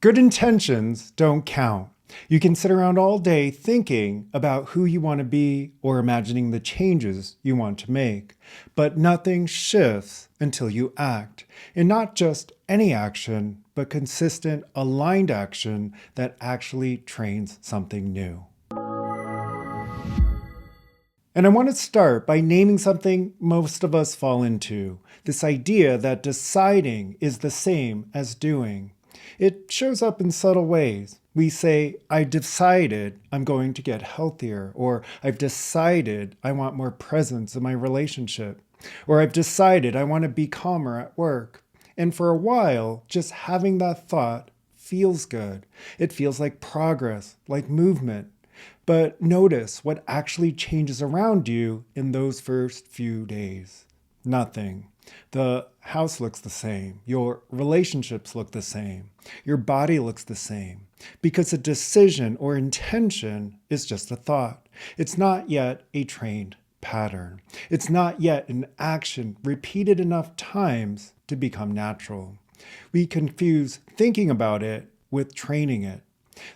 Good intentions don't count. You can sit around all day thinking about who you want to be or imagining the changes you want to make, but nothing shifts until you act. And not just any action, but consistent, aligned action that actually trains something new. And I want to start by naming something most of us fall into, this idea that deciding is the same as doing. It shows up in subtle ways. We say, I decided I'm going to get healthier, or I've decided I want more presence in my relationship, or I've decided I want to be calmer at work. And for a while, just having that thought feels good. It feels like progress, like movement. But notice what actually changes around you in those first few days. Nothing. The house looks the same. Your relationships look the same. Your body looks the same. Because a decision or intention is just a thought. It's not yet a trained pattern. It's not yet an action repeated enough times to become natural. We confuse thinking about it with training it.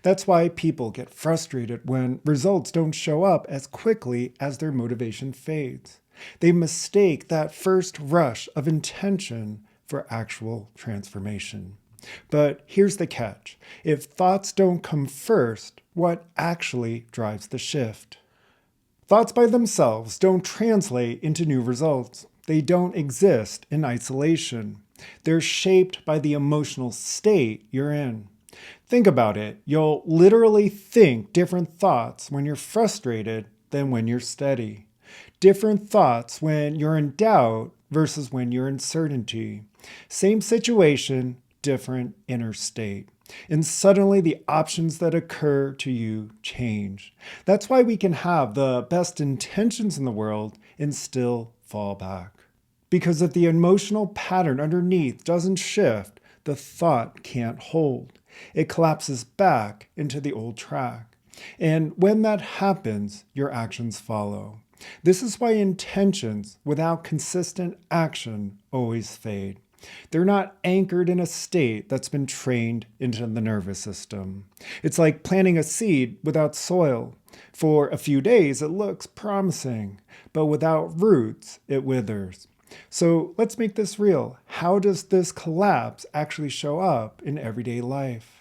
That's why people get frustrated when results don't show up as quickly as their motivation fades. They mistake that first rush of intention for actual transformation. But here's the catch. If thoughts don't come first, what actually drives the shift? Thoughts by themselves don't translate into new results. They don't exist in isolation. They're shaped by the emotional state you're in. Think about it. You'll literally think different thoughts when you're frustrated than when you're steady. Different thoughts when you're in doubt versus when you're in certainty. Same situation, different inner state. And suddenly the options that occur to you change. That's why we can have the best intentions in the world and still fall back. Because if the emotional pattern underneath doesn't shift, the thought can't hold. It collapses back into the old track. And when that happens, your actions follow. This is why intentions without consistent action always fade. They're not anchored in a state that's been trained into the nervous system. It's like planting a seed without soil. For a few days, it looks promising, but without roots, it withers. So let's make this real. How does this collapse actually show up in everyday life?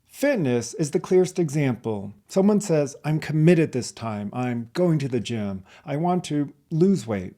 Fitness is the clearest example. Someone says, I'm committed this time. I'm going to the gym. I want to lose weight.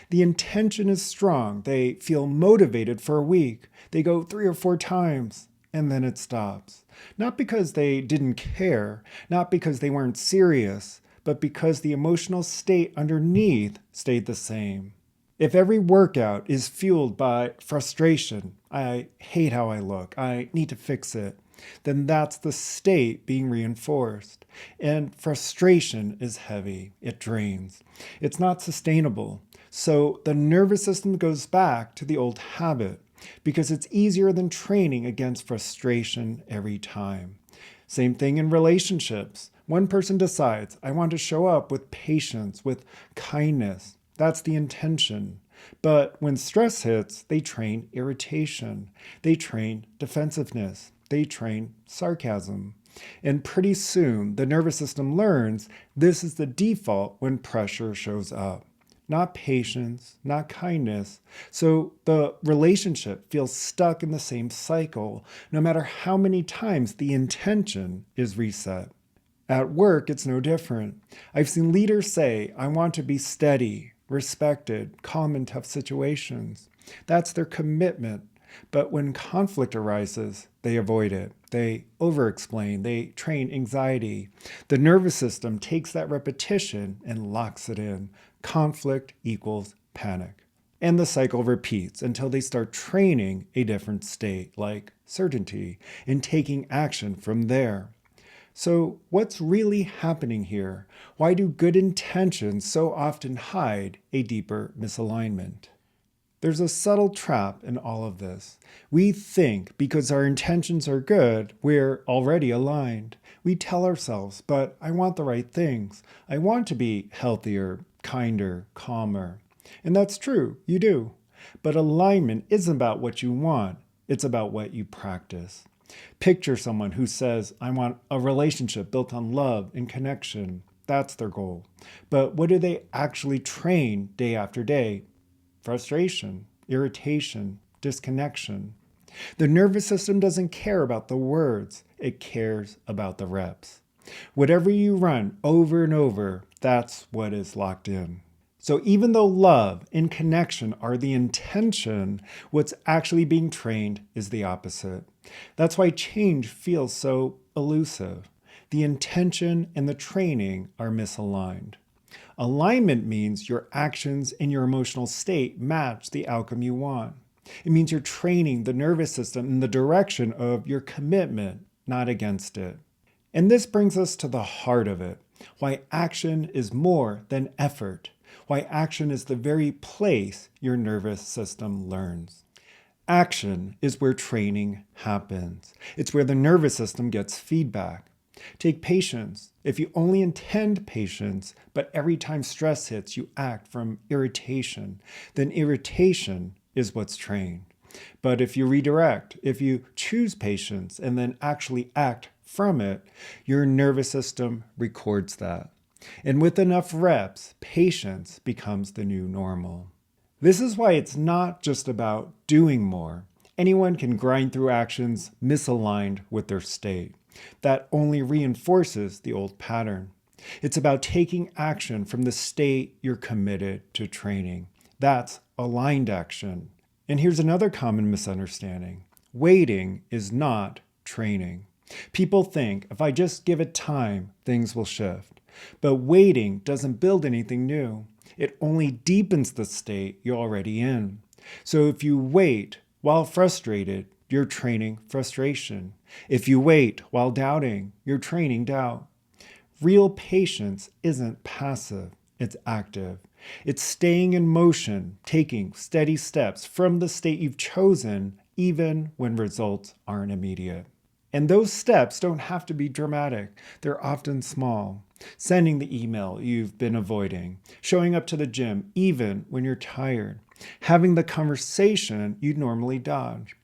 The intention is strong. They feel motivated for a week. They go 3 or 4 times, and then it stops. Not because they didn't care, not because they weren't serious, but because the emotional state underneath stayed the same. If every workout is fueled by frustration, I hate how I look, I need to fix it, then that's the state being reinforced. And frustration is heavy. It drains. It's not sustainable. So the nervous system goes back to the old habit because it's easier than training against frustration every time. Same thing in relationships. One person decides, I want to show up with patience, with kindness. That's the intention. But when stress hits, they train irritation. They train defensiveness. They train sarcasm. And pretty soon, the nervous system learns this is the default when pressure shows up. Not patience, not kindness. So the relationship feels stuck in the same cycle, no matter how many times the intention is reset. At work, it's no different. I've seen leaders say, I want to be steady, respected, calm in tough situations. That's their commitment. But when conflict arises, they avoid it. They over-explain. They train anxiety. The nervous system takes that repetition and locks it in. Conflict equals panic. And the cycle repeats until they start training a different state, like certainty, and taking action from there. So what's really happening here? Why do good intentions so often hide a deeper misalignment? There's a subtle trap in all of this. We think because our intentions are good, we're already aligned. We tell ourselves, but I want the right things. I want to be healthier, kinder, calmer. And that's true, you do. But alignment isn't about what you want. It's about what you practice. Picture someone who says, I want a relationship built on love and connection. That's their goal. But what do they actually train day after day? Frustration, irritation, disconnection. The nervous system doesn't care about the words, it cares about the reps. Whatever you run over and over, that's what is locked in. So even though love and connection are the intention, what's actually being trained is the opposite. That's why change feels so elusive. The intention and the training are misaligned. Alignment means your actions and your emotional state match the outcome you want. It means you're training the nervous system in the direction of your commitment, not against it. And this brings us to the heart of it, why action is more than effort, why action is the very place your nervous system learns. Action is where training happens. It's where the nervous system gets feedback. Take patience. If you only intend patience, but every time stress hits, you act from irritation, then irritation is what's trained. But if you redirect, if you choose patience and then actually act from it, your nervous system records that. And with enough reps, patience becomes the new normal. This is why it's not just about doing more. Anyone can grind through actions misaligned with their state. That only reinforces the old pattern. It's about taking action from the state you're committed to training. That's aligned action. And here's another common misunderstanding. Waiting is not training. People think if I just give it time, things will shift. But waiting doesn't build anything new. It only deepens the state you're already in. So if you wait while frustrated, you're training frustration. If you wait while doubting, you're training doubt. Real patience isn't passive, it's active. It's staying in motion, taking steady steps from the state you've chosen, even when results aren't immediate. And those steps don't have to be dramatic. They're often small. Sending the email you've been avoiding, showing up to the gym even when you're tired, having the conversation you'd normally dodge.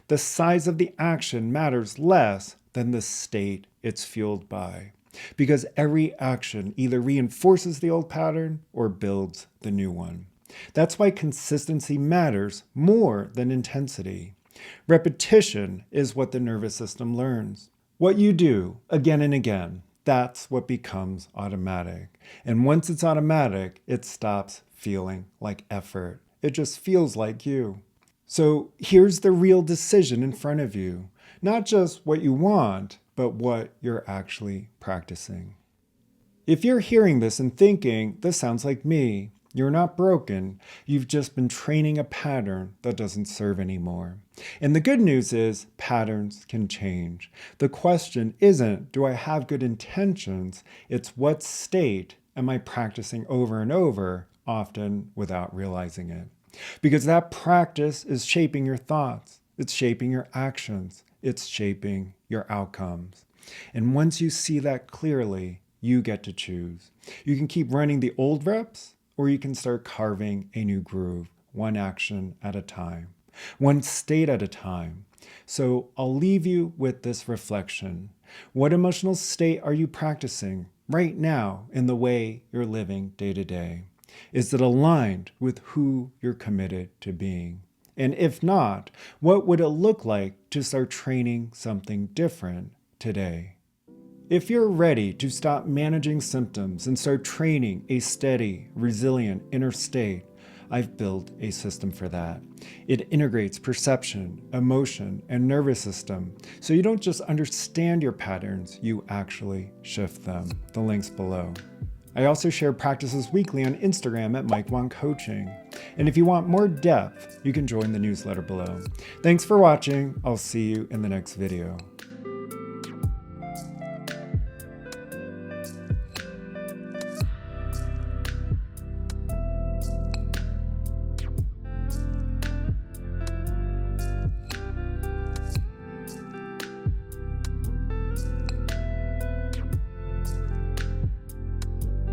The size of the action matters less than the state it's fueled by, because every action either reinforces the old pattern or builds the new one. That's why consistency matters more than intensity. Repetition is what the nervous system learns. What you do again and again, that's what becomes automatic. And once it's automatic, it stops feeling like effort. It just feels like you. So here's the real decision in front of you. Not just what you want, but what you're actually practicing. If you're hearing this and thinking, this sounds like me, you're not broken. You've just been training a pattern that doesn't serve anymore. And the good news is patterns can change. The question isn't, do I have good intentions? It's what state am I practicing over and over, often without realizing it. Because that practice is shaping your thoughts. It's shaping your actions. It's shaping your outcomes. And once you see that clearly, you get to choose. You can keep running the old reps, or you can start carving a new groove, one action at a time, one state at a time. So I'll leave you with this reflection. What emotional state are you practicing right now in the way you're living day to day? Is it aligned with who you're committed to being? And if not, what would it look like to start training something different today? If you're ready to stop managing symptoms and start training a steady, resilient inner state, I've built a system for that. It integrates perception, emotion, and nervous system, so you don't just understand your patterns, you actually shift them. The link's below. I also share practices weekly on Instagram at Mike Wang Coaching. And if you want more depth, you can join the newsletter below. Thanks for watching. I'll see you in the next video.